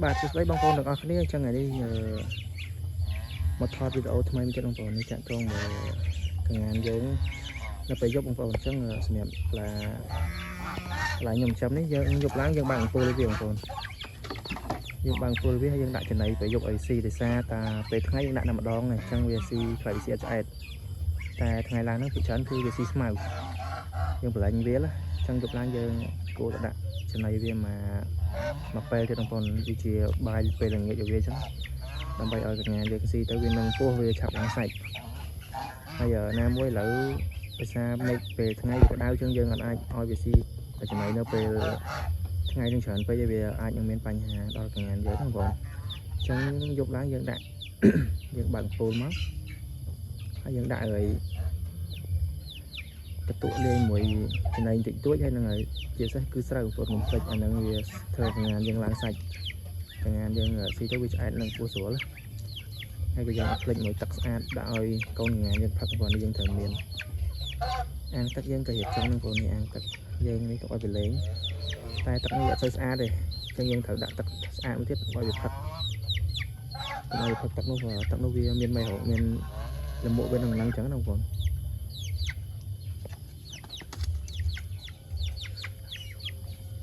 បាទសួស្តីបងប្អូនទាំងអស់គ្នាអញ្ចឹងថ្ងៃនេះមកថតវីដេអូថ្មីមួយទៀតបងប្អូននេះចាក់ត្រង់មកកងានយើងនៅពេលយប់បងប្អូនអញ្ចឹងសម្រាប់កន្លែងខ្ញុំចាំនេះយើងយប់ឡើងយើងបើកអង្គុយវាបងប្អូនយើងបើកអង្គុយវាហើយយើងដាក់ចំណីពេលយប់ឲ្យស៊ីដោយសារតាពេលថ្ងៃយើងដាក់តែម្ដងអញ្ចឹងវាស៊ីខ្លាយវាស៊ីអត់ឆ្អែតតែថ្ងៃឡើងហ្នឹងពីច្រើនគឺវាស៊ីស្មៅយើងបលែងវាអញ្ចឹងយប់ឡើងយើងគួរតែដាក់ចំណីវាមកពេលទៀតបងប្អូនវាជាបាយពេលល្ងាចឲ្យវាអញ្ចឹងដើម្បីឲ្យកញ្ញាយើងស៊ីទៅវានឹងពោះវាឆាប់ឡើងសាច់ហើយណាមួយឥឡូវភាសាមេឃពេលថ្ងៃក្តៅជាងយើងអត់អាចឲ្យវាស៊ីចំណីនៅពេលថ្ងៃនឹងច្រើនពេកវាអាចនឹងមានបញ្ហាដល់កញ្ញាយើងបងប្អូនអញ្ចឹងយប់ឡើងយើងដាក់ យើងបើកពូលមកហើយយើងដាក់ឲ្យកតុកលេងមួយចំណីតិចតួចហើយនឹងឲ្យជាពិសេសគឺស្រូវព្រោះខ្ញុំភ្លេចអាហ្នឹងវាធ្វើកញ្ញាយើងឡើងសាច់កញ្ញាយើងស៊ីទៅវាឆ្អែតនឹងពោះស្រួលហើយក៏យើងអត់ភ្លេចមួយទឹកស្អាតដាក់ឲ្យកូនកញ្ញាយើងផឹកព្រោះនេះយើងត្រូវមានអាងទឹកយើងក៏រៀបចំនឹងព្រោះនេះអាងទឹកយើងនេះទុកឲ្យវាលេងតែទឹកនេះអត់សូវស្អាតទេអញ្ចឹងយើងត្រូវដាក់ទឹកស្អាតមួយទៀតឲ្យវាផឹកទឹកនោះវាមានមេរោគមានលំមួកវានឹងអញ្ចឹងណាបងប្អូន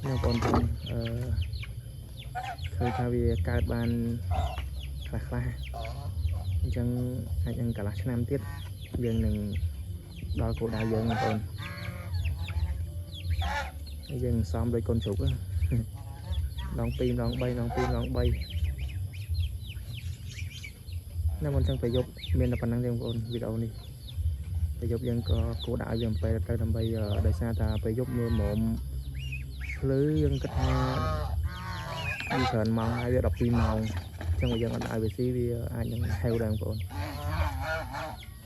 បងប្អូនឃើញថាវាកើតបានខ្លះអញ្ចឹងអាចនឹងកន្លះឆ្នាំទៀតយើងនឹងដល់គោលដៅយើងបងប្អូនហើយយើងសំដោយកូនជ្រូកដង 2 ដង 3 ដង 2 ដង 3 ណាមិនចឹងពេលយប់មានតែប៉ុណ្ណឹងទេបងប្អូនវីដេអូនេះពេលយប់យើងក៏គួរដាក់ឲ្យវាពេលទៅដើម្បីដោយសារថាពេលយប់មើលមុំភ្លឺយើងគិតថាវាច្រើនម៉ោងហើយវា12ម៉ោងអញ្ចឹងយើងអត់ឲ្យវាស៊ីវាអាចនឹងហេវដែរបងប្អូន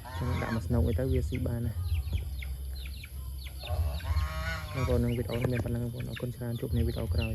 អញ្ចឹងដាក់មកស្នូកអីទៅវាស៊ីបានណាបងប្អូននឹងវីដេអូនេះមានប៉ុណ្ណឹងបងប្អូនអរគុណច្រើនជួបគ្នាវីដេអូក្រោយ